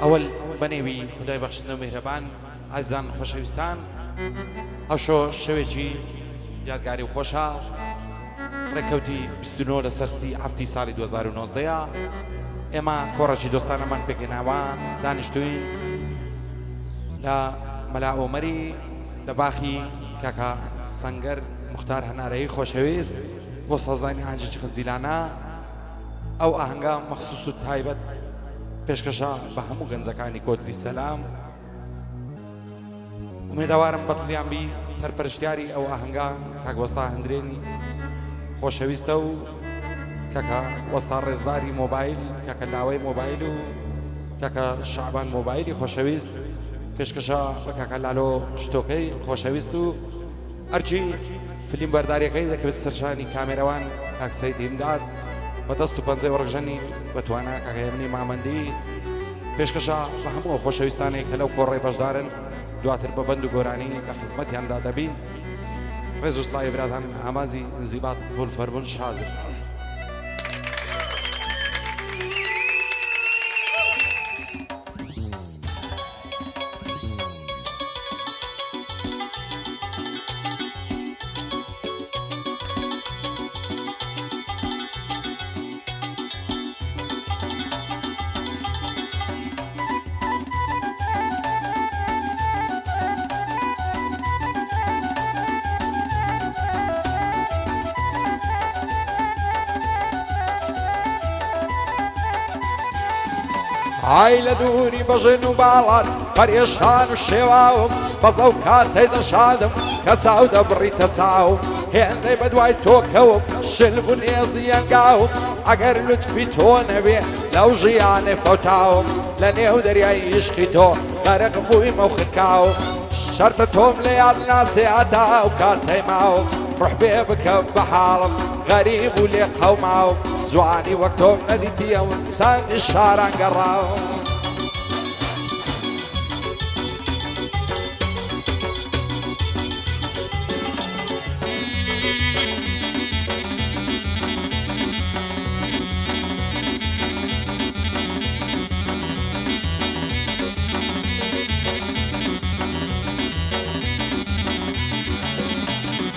ئەوەل بەنێوی خدای بەخشندە و میهرەبان ئازیزان خۆشەویستان، ئەو شەوێکی یادگاری و خۆشە ڕێکەوتی 29 لە سەرسی هەفتی ساڵی 2019 ئێمە کۆڕەکی دۆستانەمان پێکەناوە دانیشتوین لە مەلا ئۆمەری لە باخی کاکە سەنگەر موختار هەنارەیی خۆشەویست بۆ سازانی ئاهەنگێکی خەنجیلانە. ئەو ئاهەنگە مەخسووس و تایبەت پێشکەشە بە هەموو گەنجەکانی کۆتری سەلام. ئومێدەوارم بەدڵیان بی سەرپەرشتیاری ئەو ئاهەنگە کاک وەستا هەندرێنی خۆشەویستە و کاکە وەستا ڕێزداری مۆبایل، کاکە لاوەی مۆبایل و کاکە شعبان مۆبایلی خۆشەویست، پێشکەشە بە کاکە لالۆ شتۆکەی خۆشەویست و ئەرچی فیلم بەرداریەکەی دەکەوێت سەرشانی کامێرەوان کاک سەید ئیمداد بە دەست و پەنجەی وەڕژەنی بەتوانە کاکە هێمنی مامەندی، پێشکەشە بە هەموو خۆشەویستانێک کە لەو کۆڕێ بەشدارن دواتر بە بەند و گۆرانی لە خزمەتیاندا دەبین. ڕێز و سڵاوی برادان ئامانجی ئینزیبات بۆ فەرمون شاد. ئای لە دووری بەژن و باڵان پەرێشان و شێواوم بەزە و کاتەی دەشادم کە چاو دەبڕیتە چاوم هێندەی بە دوای تۆکەوم شل بوو نێزی ئەنگاوم ئەگەر لوتفی تۆ نەبێ لەو ژیانێ فەوتاوم لە نێو دەریای عیشقی تۆ غەرق بوویمە و خرکاوم شەرتە تۆم لە یاد ناچێ هەتا و کاتەی ماوم ڕوح بێ بکە بە حاڵم غەریب و لێ قەوماوم جوانی وەک تۆم نەدیتیە و سەنگی شاران گەڕاوم.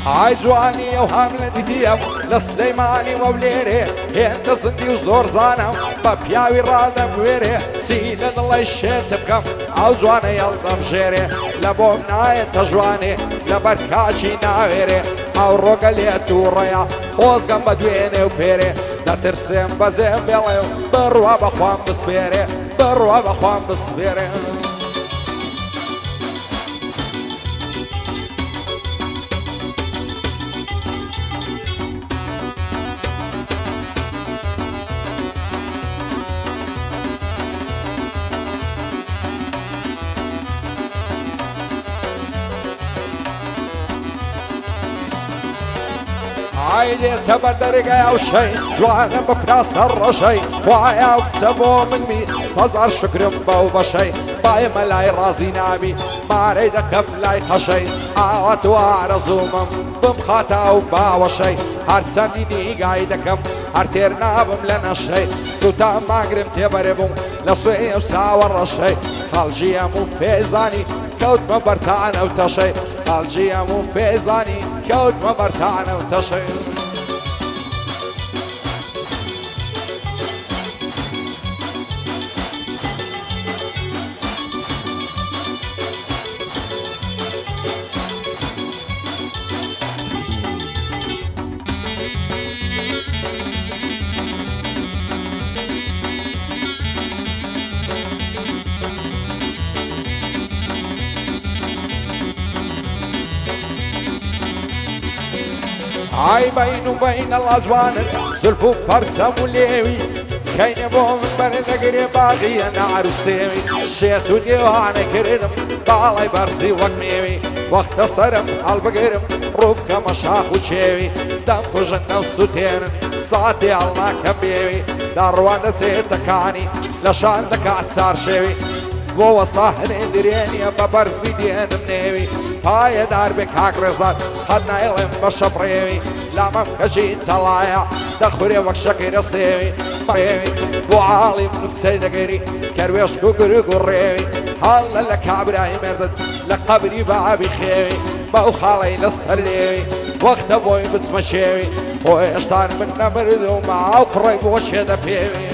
ئای جوانی ئەو هەم لە دیدیم لە سلەیمانی وەولێرێ هێندە زندی و زۆر زانم بە پیاوی ڕادەبوێرێ چی لە دڵی شێت بکەم ئەو جوانە هێڵدەم ژێرێ لە بۆم نایەتە جوانێ لەبەر کاچی ناوێرێ ئەو ڕۆگە لێ تووڕەیە خۆزگەم بە دوێنێ و پێرێ دەترسێم بەجێ بێڵێ و بڕوا بەخوام بسپێرێ بڕوا بەخوام بسپێرێ. ئای لێتە بە دەرگای ئەو شەی جوانە بکرا سەر ڕەشەی وایە و کچە بۆ منمی سەزار شکرم بەو بەشەی باێمە لای ڕازی نابی مارەی دەکەم لای خەشەی ئاوە تو ئارەزوومم بم خاتە ئەو باوەشەی هەرچەندی نیگای دەکەم هەر تێر نابم لە نەشەی سوتام ماگرم تێبەرێ بووم لە سوێ و ساوە ڕەشەی خەڵجی هەموو پێزانی کەوتمە بەرتانە و تەشەی خەڵجی هەموو پێزانی کەوتمە بەرتانە و تەشەی. ئای بەین و بەینە ڵازوانن زولف و پەرسەم و لێوی کەینێ بۆ من بەرنەگرێ باغیە نەعروسێوی شێت و دیوانە کردم باڵای بەرزی وەک مێوی وەختە سەرم هەڵبگرم ڕوو بکەمە شاخ و چێوی دەم کوژنە و سوتێنن ساتی هەڵناکەم بێوی داڕوان دەچێتەکانی لە شان دەکات چار شێوی بۆ وەستا هەنێندرێنیە بە بەرزی دێنم نێوی پایەدار بێ کاک ڕێزدار هەر نایڵێم بە شەبڕێوی لامەم کەژی تەڵایە دەخورێ وەک شەکەیرە سێوی وعالم نفسي دقري كرويش كوكري قريبي هلا لك عبراهيم مردد لقبري بابي خيوي باو خالي للسليوي وقت ابوي بس مشيوي ويشتان من نبرد ومعاو قريب وشيدا فيوي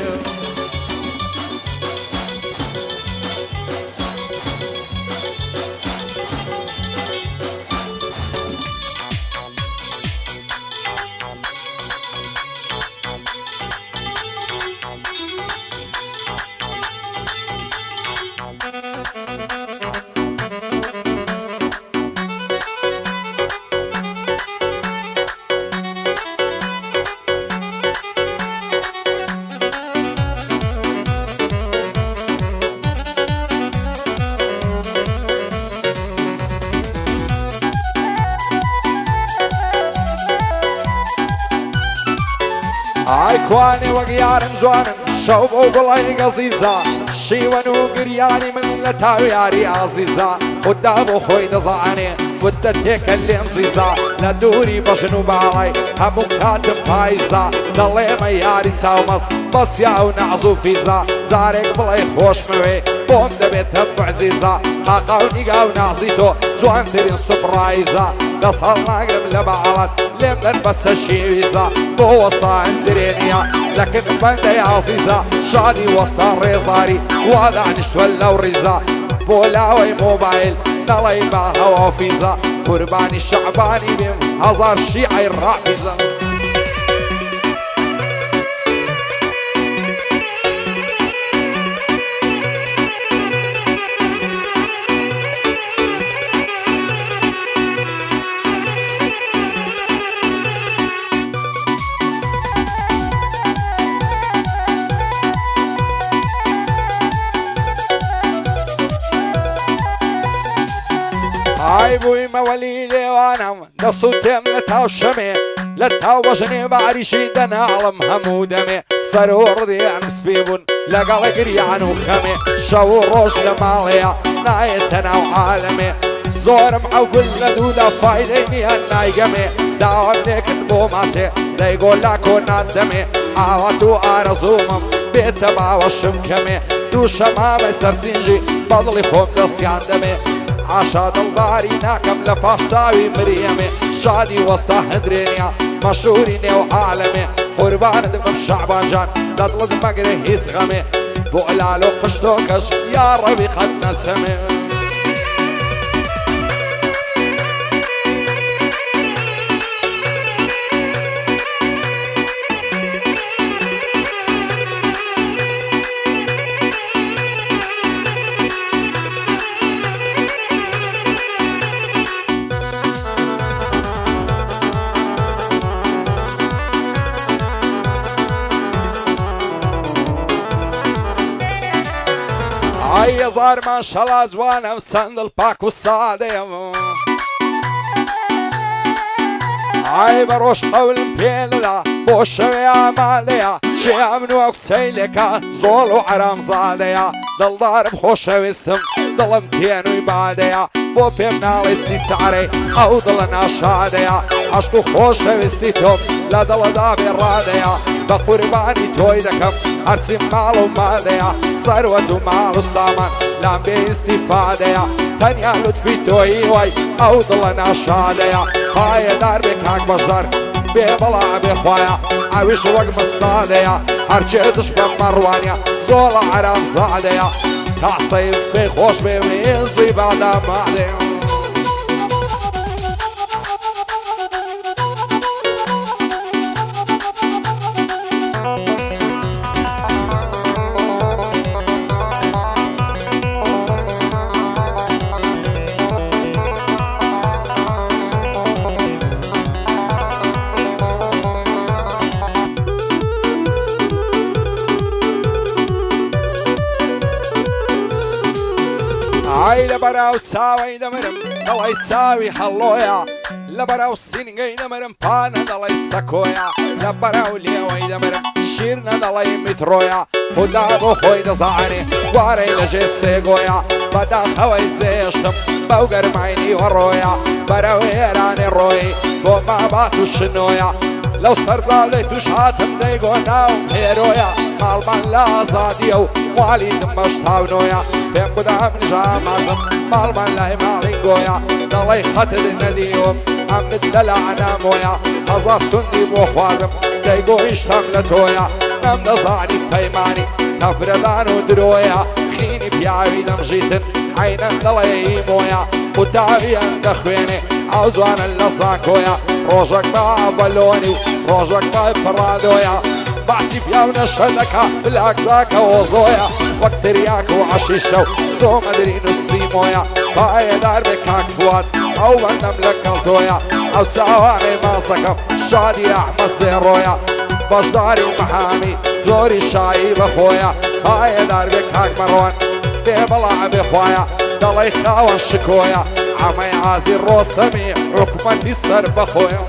عيكواني وقيار جوان شوب وقلاي قزيزة شيوان وقرياني من لتاوياري عزيزة قدام خوي نزعاني ودتك اللي مزيزة لدوري بجنوب علي همو كاتم فايزة دلي مياري تاومس بس ياو نعزو فيزا زارك بلاي خوش موي بوم دبيت هم عزيزة حقاوني قاو نعزيتو جوان ترين سبرايزة نصلنا قرم لبعلت لمن بس الشيويزة بو وسطا اندرينيا لكن بندا يا عزيزة شادي وسطا الريزاري وهذا عنشت ولا وريزة بولاوي موبايل نلاي مع هوا فيزا قرباني الشعباني بهم هزار شيعي الرافزة هاي بوي مواليدي وانا نصوتي لتاو شمي لتاو بجني بعريشي دنا علم همو دمي سرور دي عم سبيبون لقال قريان وخمي شو روش لماليا نايتنا وعالمي زور معو كل دودة فايديني النايقمي داوم ليك بوماسي دا يقول لكو نادمي عواتو ارزومم بيتما وشمكمي دو شمامي سرسينجي بضلي فوم دستيان دمي عشاد الباري ناكم لفاستاوي مريمي شادي وسطا هندرينيا مشهوريني وعالمي قربان دم بشعبان جان دطلد مقري هيس غمي بقلالو قشتو كش يا ربي خدنا سمي هاي زار ما شاء الله جوانا وتسند الباك والسعادة هاي بروش قول مبيلة بوشوي عمالية شي عمنو وكسيلكا زول وعرام زادية دل ضارب خوشة وستم دل متين ويبادية بو بيمنا ليتسي سعري او دلنا شادية عشقو خوشة وستيتم لا دل دابي رادية بقرباني توي دكم هرسي مالو مالية ثروة مالو سامان لام باستفادة تنيا لطفي توي واي او دلنا شادية هاي داربك هاك بزر ببلا بخوايا عويش وقم الصادية هرشي دشبن مروانيا زولا عرام زادية كعصيب بخوش بميزي بعد معدية هاي لبراو تساوي دمرم دلي تساوي حلويا لبراو سينغي دمرم بانا دلي سكويا لبراو ليوي دمرم شيرنا دلي مترويا خدا بو خوي دزعني واري لجيسي قويا بدا خوي زيشتم بوقر معيني ورويا براو يراني روي وما باتو شنويا لو سرزالي تشاتم ديقو ناو هيرويا ماڵمان لە ئازادیە و والی دمەش تاونۆیە پێم بدا منژامازم ماڵمان لای ماڵی گۆیە دەڵی قەتت نەدیوم ئەمت لە لەعنامۆیە هەزار سوندی بۆ خواردم دەیگۆیشتم لە تۆیە نەم دەزانی پەیمانی تەفرەدان و درۆیە خینی پیاوی دەمژیتن عینەن دەڵێ مۆیە قوتاویان دەخوێنێ ئەو جوانە لە ساکۆیە ڕۆژێک بە بەلۆنی و ڕۆژێک بە پڕادۆیە باسی پیاو نەشە دەکا بلاکزاکە ئۆزۆیە وەک تریاک و عەشیشە و سۆمەدرین و سیمۆیە پایەدار بێ کاک فواد ئەو بەندەم لە کەڵتۆیە ئەو چاوانەی ماز دەکەم شادی ئەحمەد زێڕۆیە بەشداری مەحامی زۆری شایی بەخۆیە پایەدار بێ کاک مەڕۆن دێ بەڵا بێ خوایە دەڵی خاوەن شکۆیە ئەمەی عازی ڕۆستەمی حکومەتی سەر بەخۆیە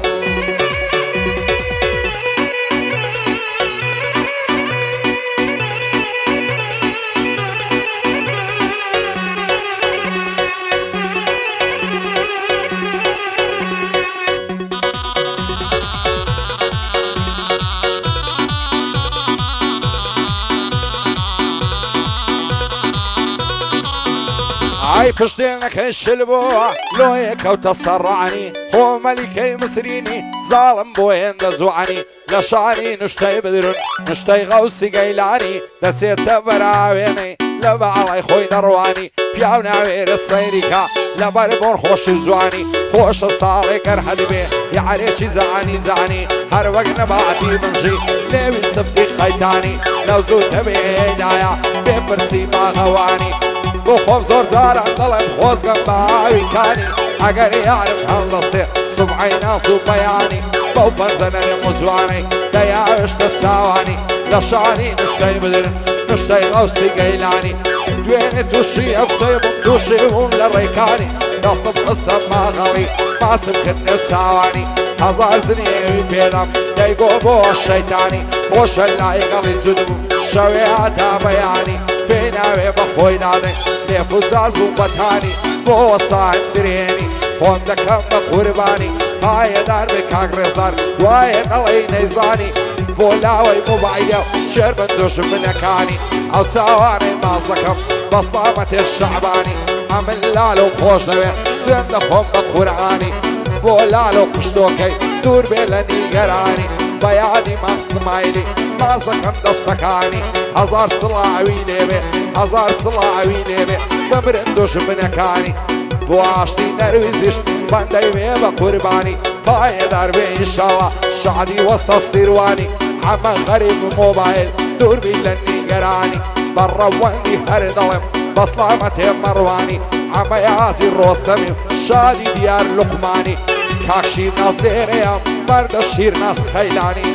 ئای پشتێنەکەی شل بووە لۆیە کەوتە سەڕانی خۆ مەلیکەی مسرینی زاڵم بۆ هێندە زوعانی لە شانی نوشتەی بدرون نوشتەی غەوسی گەیلانی دەچێتە بەراوێنەی لە بەعڵای خۆی دەڕوانی پیاو ناوێرە سەیریکە لەبەر بۆن خۆشی زوانی خۆشە ساڵێکەر هەدبێ یاعرێکی زانی زانی هەر وەک نەباتی منژی لێوی سفتی خەیتانی لەو زوو دەبێدایە بێپرسی باغەوانی بۆ خۆم زۆر جاران دەڵێم خۆزگەم بە ئاویکانی ئەگەر یارم هەڵدەستێ سوبعی ناس و بەیانی بەو پەنجەنەرێم و جوانەی دەیاوێشتە چاوانی لە شانی نوشتەی بدرن نوشتەی غەوسی گەیلانی دوێنێ تووشی ئەوچەی بووم تووشی بووم لە ڕێکانی دەستم خستە ماغەڵی ماچم کرد نێو چاوانی هەزار زنێوی پێدەم دەیگۆ بۆ شەیتانی خۆشە لایەگەڵی جود بووم شەوێ هاتا بەیانی پێی ناوێ بە خۆی نادەی لێفوزاز بووم بەتانی بۆ وەستان درێنی خۆم دەکەم بە قوربانی پایەدار بێ کاک ڕێزدار وایە نەڵێی نەیزانی بۆ لاوەی مۆبایلە و شێر بە دۆژبنەکانی ئەو چاوانەی ماز دەکەم بەستامەتێ شەعبانی ئەمن لالۆ خۆش دەوێ سوێن دەخۆم بە قورعانی بۆ لالۆ پشتۆکەی دوور بێ لە نیگەرانی بە یادی مام سمایلی ماز دەکەم دەستەکانی هەزار سڵاوی لێبێ هەزار سڵاوی لێبێ بمرن دۆژبنەکانی بۆ ئاشتی نەرویزیش بەندەی وێ بە قوربانی پایەدار بێ ئینشاڵڵا شادی وەستە سیروانی ئەمە غەریب و مۆبایل دووربی لە نیگەرانی بەڕەوەندی هەر دەڵێم بەسڵامەتێ مەڕوانی ئەمە یازی ڕۆستەمی شادی دیار لوقمانی کاک شیرناز دێرەیە مەردە شیرناز خەیلانی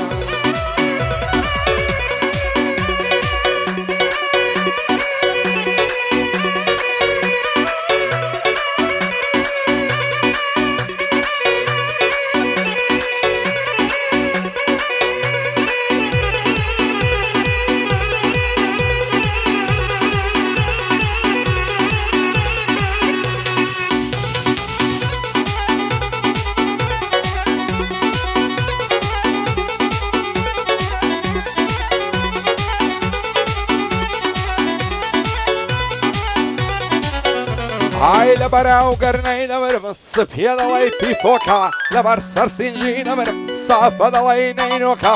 ئای لەبەراو گەرنەی دەمرم سپیە دەڵی پیفۆکە لەبەر سەرسینجی دەمرم سافە دەڵی نەینۆکە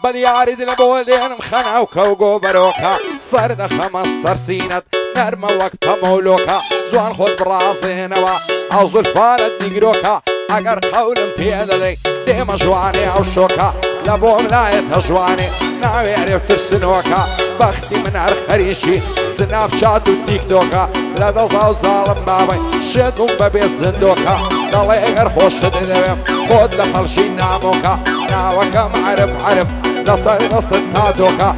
بە دیاری دلە بۆ دێنم خەناوکە و گۆبەرۆکە سەر دەخەمە سەرسینەت نەرمە وەک پەمەولۆکە جوان خۆت بڕازێنەوە ئەو زولفانت دیگرۆکە ئەگەر قەولم پێ دەدەی دێمە ژوانێ ئەو شۆکە لە بۆم لایەتە ژوانێ ناوێرێ و ترسنۆکە بەختی من هەر خەریشی سناپچات و تیکتۆکە لە دەزا و زاڵم ناوەی شێتم بەبێت زندۆکە دەڵێ ئەگەر خۆشت دەوێم خۆت لە خەڵشی نامۆکە ناوەکەم عەرب عەرب لەسەر دەستت تاتۆکە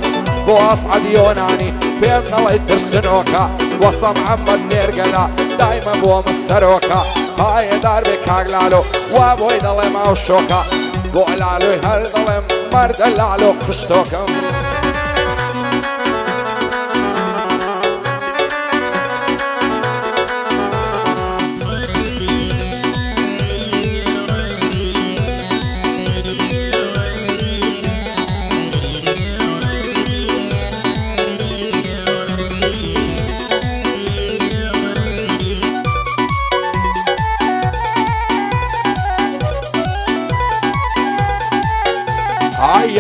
بۆ ئەسعەدی یۆنانی پێم نەڵێی ترسنۆکە وەستە محەممەد نێرگەلا دایمە بۆمە سەرۆکە پایەدار بێ کاگلالۆ وا بۆی دەڵێم ئاو شۆکە بۆ لالۆی هەر دەڵێم مەردە لالۆ پشتۆکەم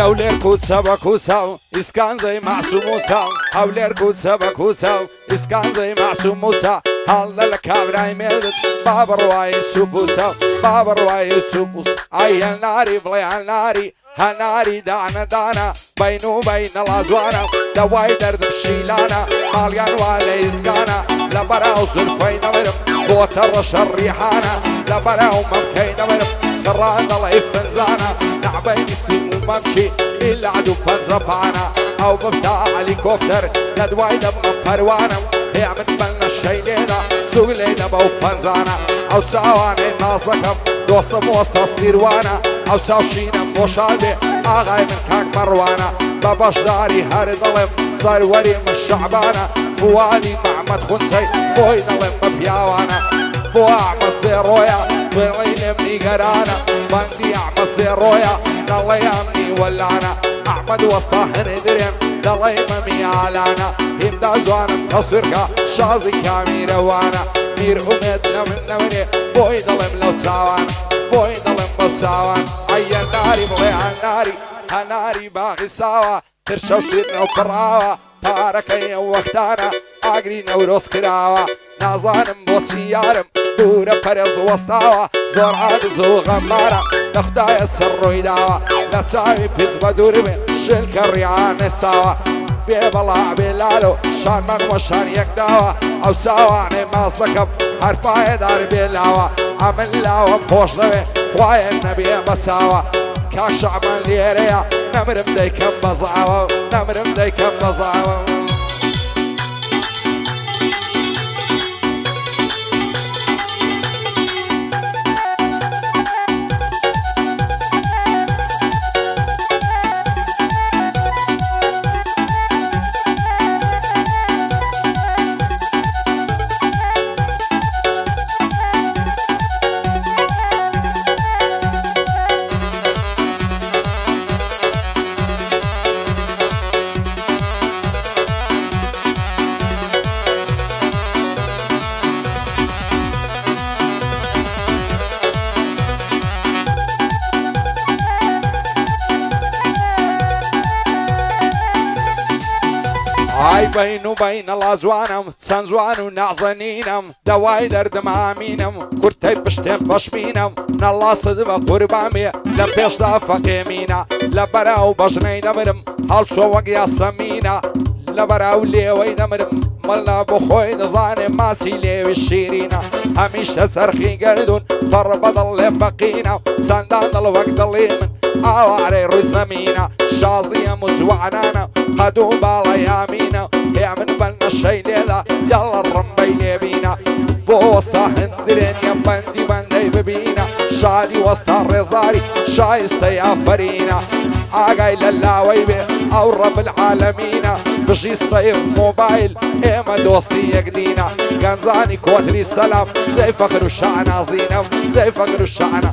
ئەو لێر کوچە بە کوچە و ئیسکانزەی مەعسووم موسا ئەو لێر کوچە بە کوچە و ئیسکانزەی مەعسووم موسا هەڵدە لە کابرای مێردت با بڕوایی سوپوسە با بڕوایی سوپوس ئای هەناری بڵێ هەناری هەناری دانەدانە بین و بینە لازوانە دەوای دەردم شیلانە ماڵیان وا لە ئیسکانە لە بەراو زولفەی نەورم بۆتە ڕەشە ڕیحانە لە بەراو مەمکەی نەورم گەڕان دەڵێ فنجانە نعبەی ستیم و مەمچی ئیلا عدو پەنجەپانە ئەو ببتا هەلیکۆفتەر لە دوای دەبمە پەروانم هێ من بەلنە شەی لێدا سوگ لێ دەبە و پەنجانە ئەو چاوانەی ناز دەکەم دۆستە مۆستە سیروانە ئەو چاوشینم بۆ شادێ ئاغای من کاک مەڕوانە بە بەشداری هەر دەڵێم سەروەری من شەعبانە فوادی محەممەد خونچەی بۆی دەڵێم بە پیاوانە بۆ ئەحمەد زێڕۆیە بڵێ لێم نیگەرانە بەندی ئەحمەد زێڕۆیە دەڵێ ئەمنی وەلانە ئەحمەد وەستا هەنێ درێن دەڵێ مەمی ئالانە هێمدا جوانم تەسویرکە شازی کامیرەوانە میر ئومێد نەمن نەمنێ بۆی دەڵێم لەو چاوانە بۆی دەڵێم بەو چاوان ئەیە ناری بڵێ هەناری هەناری باغی ساوە ترشە و شیرنە و پڕاوە پارەکەی ئەو وەختانە ئاگری نەورۆز کراوە نازانم بۆچی یارم دوورە پەرێز وەستاوە زۆر عاجز و غەمبارە لە خودایە سەر ڕووی داوە لە چاوی پیس بە دوور بێ شلکە ڕیانە ساوە بێ بەڵا بێ لالۆ شانمان وەشان یەک داوە ئەو چاوانەی ماس دەکەم هەر پایەدار بێ لاوە ئەمن لاوە خۆش دەوێ خوایە نەبێ بەچاوە کاک شەعبان لێرەیە نەمرم دەیکەم بەزاوە نەمرم دەیکەم بەزاوە ئای بین و بینە لاجوانم چەند جوان و نازەنینم دەوای دەردم ئامینم کورتەی پشتێم بەشمینم نەڵاست بە قوربامێ لە پێشدا فەقێمینە لە بەراو بەژنەی دەمرم هەڵچۆ وەک یاسەمینە لە بەراو لێوەی دەمرم مەلا بۆ خۆی دەزانێ ماچی لێوی شیرینە هەمیشە چەرخی گەردون پەڕ بەدڵ لێ بەقینە چەندان دڵ وەک دڵی من ئاوارەی ڕووی زەمینە شازیەم و جوانانە قەد و باڵە یامینە هێ من بەلنە شەی لێدا یاڵە ڕمبەی لێبینە بۆ وەستا هەندرێنیە بەندی بەندەی ببینە شادی وەستا ڕێزداری شایستە یافەرینە ئاگای لە لاوەی بێ ئەو ڕەب العالەمینە بژی سەیف مۆبایل ئێمە دۆستی یەکدینە گەنجانی کۆتری سەلاف جێی فەقر و شەعنازینە جێی فەقر و شەعنە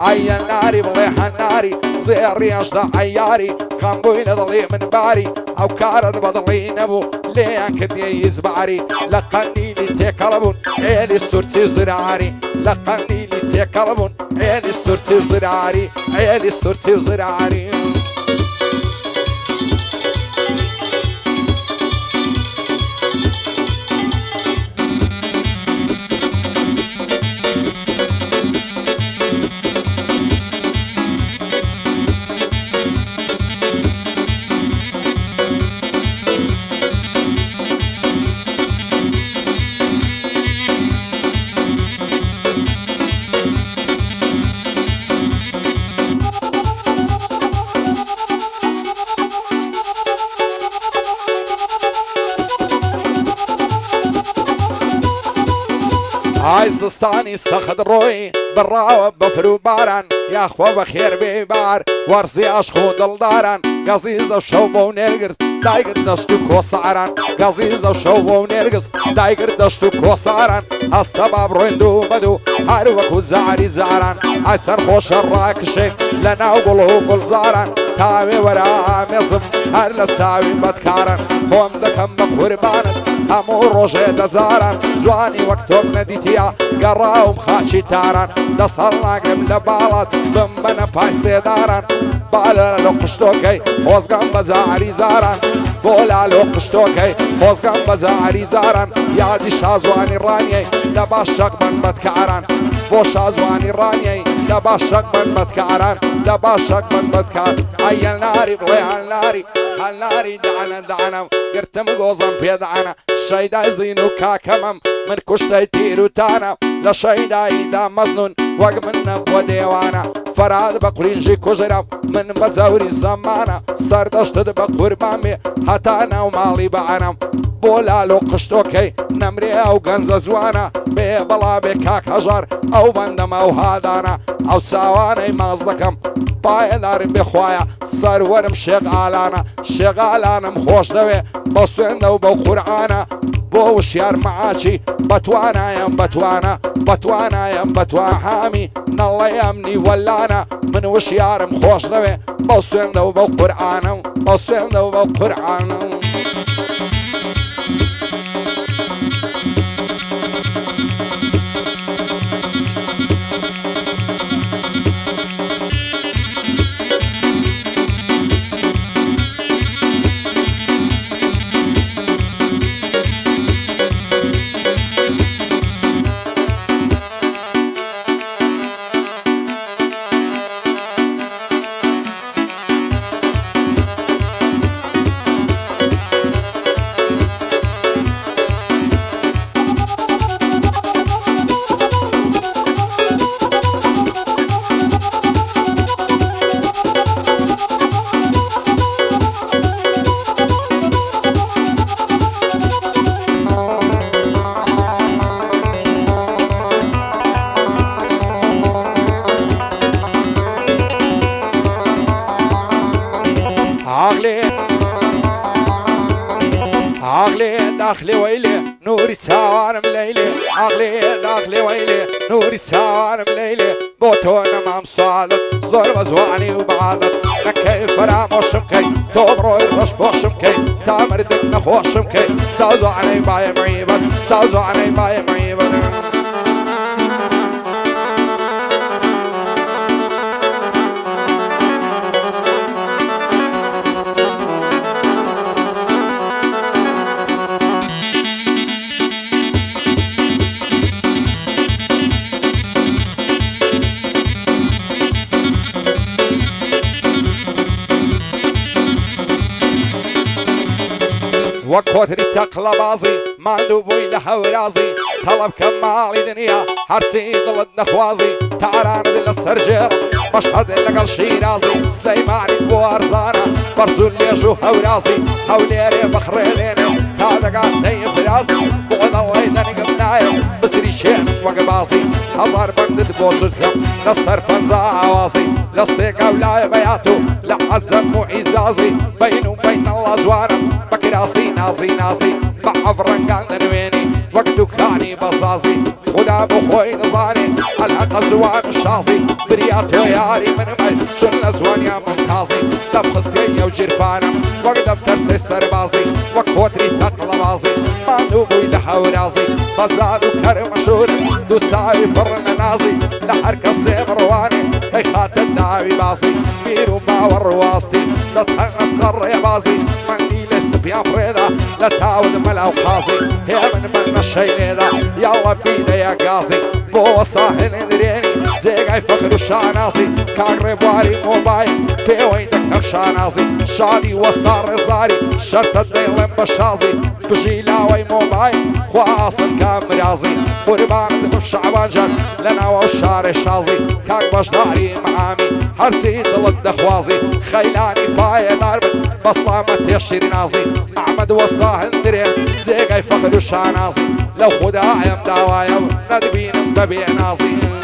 ئایە ناری بڵێ هەناری زێڕیەشدا عەیاری خەمبووینە دڵی من باری ئەو کارت بەدڵی نەبوو لێیان کردیە هیزباری لە قەندیلی تێکەڵەبوون ئێلی سورچی و زراری لە قەندیلی تێکەڵەبوون ئێلی سورچی و زراری ئێلی سورچی و زراری ئای زستانی سەخت ڕۆی بڕاوە بەفر و باران یاخوا بە خێر بێبار وەرزی عەشق و دڵداران گەزیزە شەو بۆ نێرگرت دایگرت دەشت و کۆساران گەزیزە شەو بۆ نێرگز دایگرت دەشت و کۆساران هەستە با بڕۆیند و بەد و هەر وەکو جاری جاران ئای سەرخۆشە ڕاکشێ لە ناو گوڵ و گوڵزاران تاوێ وەرە ئامێزم هەر لە چاوی بەدکاران خۆم دەکەم بە قوربانت هەموو ڕۆژێ دەجاران جوانی وەک تۆم نەدیتیە گەڕاوم خاچی تاران دەسەڵ ناگرم لە باڵات بم بەنە پای سێداران بالا لو قشتوكي خۆزگەم بەجاری زاران بۆلا لۆ قشتۆکەی خۆزگەم بەجاری زاران یادی شازوانی ڕانیەی لە باش شەق من بەدکاران بۆ شازوانی ڕانیەی لە باش شەق من بەدکاران لە باش شەق من بەدکار ئەی هەلناری بڵێ هەلناری دعانم گرتم گۆزم پێدعانە شەیدای زین و کاکەمم من کوشتەی تیروتانە لە شەیداییدا مەزنون وەک من نەبووە دێوانە فەراد بە قورینژی کوژرم من بە جەوری زەمانە سەردەشتت بە قوربان بێ هەتا ناو ماڵی بەعەنم بۆ لالۆ قشتۆکەی نەمرێ ئەو گەنجە جوانە بێ بەڵا بێ کاک هەژار ئەو بەندەمە و هادانە ئەو چاوانەی ماز دەکەم پایەدارم بێخوایە سەروەرم شێغالانە شێغالانم خۆش دەوێ بە سوێندە و بەو قورعانە بۆ وشیار مەعاچی بەتوانایم بەتوان حامی نەڵەیەم نیوەلانە من وشیارم خۆش دەوێ بە سوێندە و بەو قورعانم بە سوێندە و بەو قورعانم عقلي داخلي ويلي نوري سوارم ليلي عقلي داخلي ويلي نوري سوارم ليلي بوتونا مام صادت زور بزواني وبعادت نكي فراموشم كي توبروي رش بوشم كي تامردك نخوشم كي سازو عني باي معيبت سازو عني باي معيبت وەکۆتری تەقلە بازی ماندوو بووی لە هەورازی تەڵەب کە ماڵی دنیا هەرچی دڵت نەخوازی تارانت لەسەر ژێر مەشهەد لەگەڵ شیرازی سلەیمانیت بۆ ئەرزانە بەرز و لێژ و هەورازی هەولێرێ بەخڕێلێنێ تا دەگات دەی فرازی بۆ دەڵێ دەنگم نایە بسری شێن وەک بازی هەزار بەندت بۆ زودکەم لەسەر پەنجا ئاوازی لە سێگە و لایە بەیات و لە عەجەم و عیزازی بەین و بەین ئەڵڵا جوانم بەکراسی نازی بە ئەڤڕەنگان دەنوێنی وەک دوکانی بەزازی خدا بۆ خۆی دەزانێ ئەلحەقە جوان و شازی بریا تۆ یاری منمە چون لە زوانیان ممتازی لە پستێی ئەو ژیرفانم وەک دەفتەرچەی سەربازی وەک کۆتری تەقلە بازی ماندوو بووی لە هەورازی بەجار و کەرمەشورن دوو چاوی پڕن لە نازی لە هەر کەسێ بڕوانێ ئەی خاتە داوی بازی بیر و باوەڕ واستی دەتەنە سەر ڕێبازی مەندی لێ سپیان فرێدا لە تاود مەلا و قازی هێمن من نەشەیرێدا یاڵە بینەیە گازی بۆ وەستا هێنێنرێنی جێگای فەقر و شانازی کاک ڕێبواری مۆبایل پێوەی دەکەم شانازی شادی وەستا ڕێزداری شەرتە دەیڵێم بە شازی بژی لاوەی مۆبایل خواسن کامرازی قوربانت بم شعبانجان لە ناوە و شارێ شازی کاک بەشداری مەعامی هەرچی دڵت دەخوازی خەیلانی پایەدار بن بەسڵامە تێشیری نازی ئەحمەد وەستا هەندرێن جێگای فەقر و شانازی لەو خودایم داوایە و نەدبینم بەبێ نازی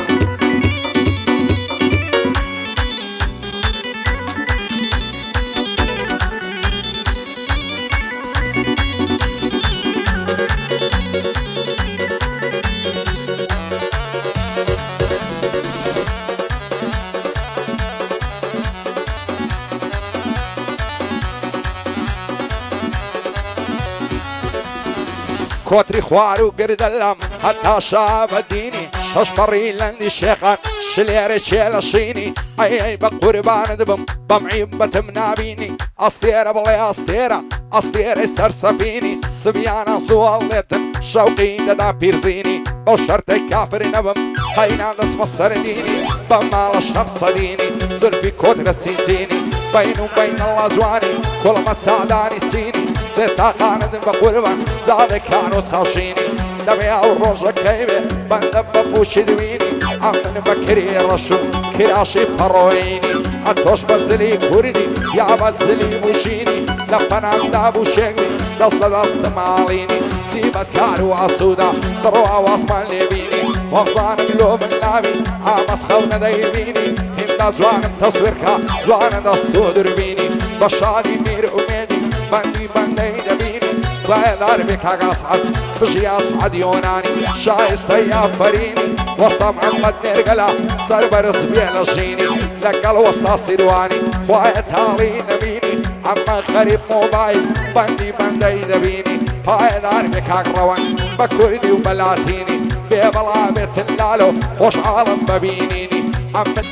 کۆتری خوار و گردەلەم هەتا شابەدینی شەش پەڕی لەندی شێخان شلێرە چێ لە شینی ئەی بە قوربانت بم بەمعیبەتم نابینی ئەستێرە بڵێ ئەستێرە ئەستێرەی سەرسەفینی سبیانە زوڵێتن شەوقی دەدا پیرزینی بەو شەرتەی کافر نەبم هەینا دەستمە سەردینی بە ماڵە شەم سەدینی زولفی کۆترە چینچینی بین و بین الله جوانی کۆڵمە چادانی سینی سێ تاقانتم بە قوربان جاڵێکان و چاوشینی دەبێ ئەو ڕۆژەکەی بێ بەندە بە پوشی دوینی ئەمن بە کری ڕەش و کراشی پەڕۆینی ئەتۆش بە جلی کوردی یا بە جلی موشینی لە پەنامدا بوو شێنگی دەست بە دەست ماڵینی سیبەت کار و ئاسوودا بڕۆ ئاواسمان لێبینی وەبزانم لۆ من ناوی ئامەس خەو نەدەیبینی هیندا جوانم تەسوێرکە جوانە دەست و دربینی بە شادی میر ئومێدی بەندی بەندەی دەبینی بایدار بێ کاگاسعەت بژی ئاسعەد یۆنانی شایستەی ئافەرینی وەستا محەممەد نێرگەلا سەربەرز بێ لە ژینی لەگەڵ وەستا سیروانی خوایە تاڵی نەبینی ئەمە خەریب مۆبایل بەندی بەندەی دەبینی پایدار بێ کاکڕەوەن بە کوردی و بەلاتینی بێ بەڵا بێتن لالۆ خۆشحاڵم بەبینینی ئەمە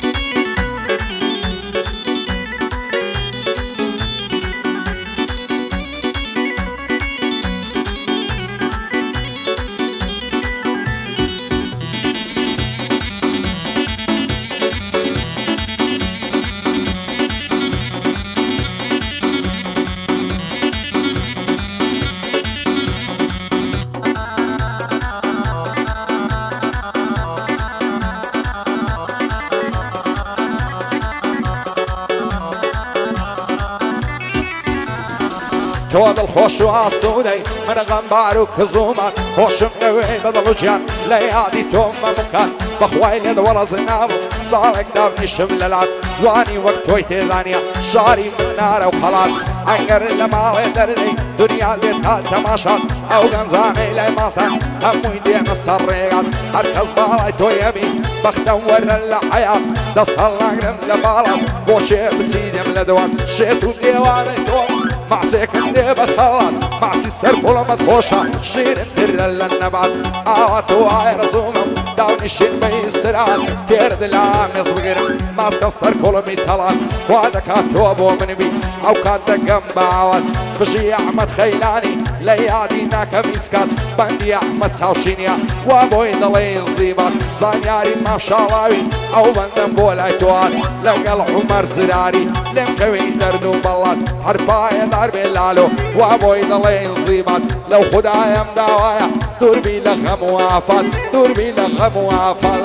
تۆ دڵخۆش و ئاسوودەی منە غەمبار و کزوومە خۆشم نەوێ بەدڵ و گیان لە یادی تۆم مەمکات بەخوای لێ دەوەڵەزی نابم ساڵێک دابنیشم لە لات جوانی وەک تۆی تێدانە شاری من نارە و خەڵات ئەگەر لە ماڵێ دەردەی دنیا لێت هات تەماشات ئەو گەنجانەی لای ماڵتان هەمووی دێنە سەر ڕێگات هەرکەس باڵای تۆ یەبی بەختەم وەرە لە حەیات دەست هەڵناگرم لە باڵات بۆ شێ بسیدم لە دەوان شێت و دێوانەی تۆ ماسێکم دێ بە خەڵات ماسی سەر پۆڵەمەت خۆشە شیرنترە لە نەبات ئاوا تۆ وایە ڕزومم داونیشین بەی سرات تێرد لا مێز بگرم ماسکە سەر کۆڵەمی تەڵات وا دەکات تۆ بۆ منبی ئەو کات دەگەم باوات بژی ئەحمەد خەیلانی لە یادی ناکە میسکات بەندی ئەحمەد چاوشینیە وا بۆی دەڵێ زیبات زانیاری مافشاڵاوی ئەو بەندەم بۆ لای تۆات لەگەڵ عومەر زراری لێم کەوی دەرد و بەڵات هەر پایەدار بێ لالۆ وا بۆی دەڵێ زیبات لەو خودایەم داوایە دووربی لە غەم و ئافات دووربی لە غەم و ئافات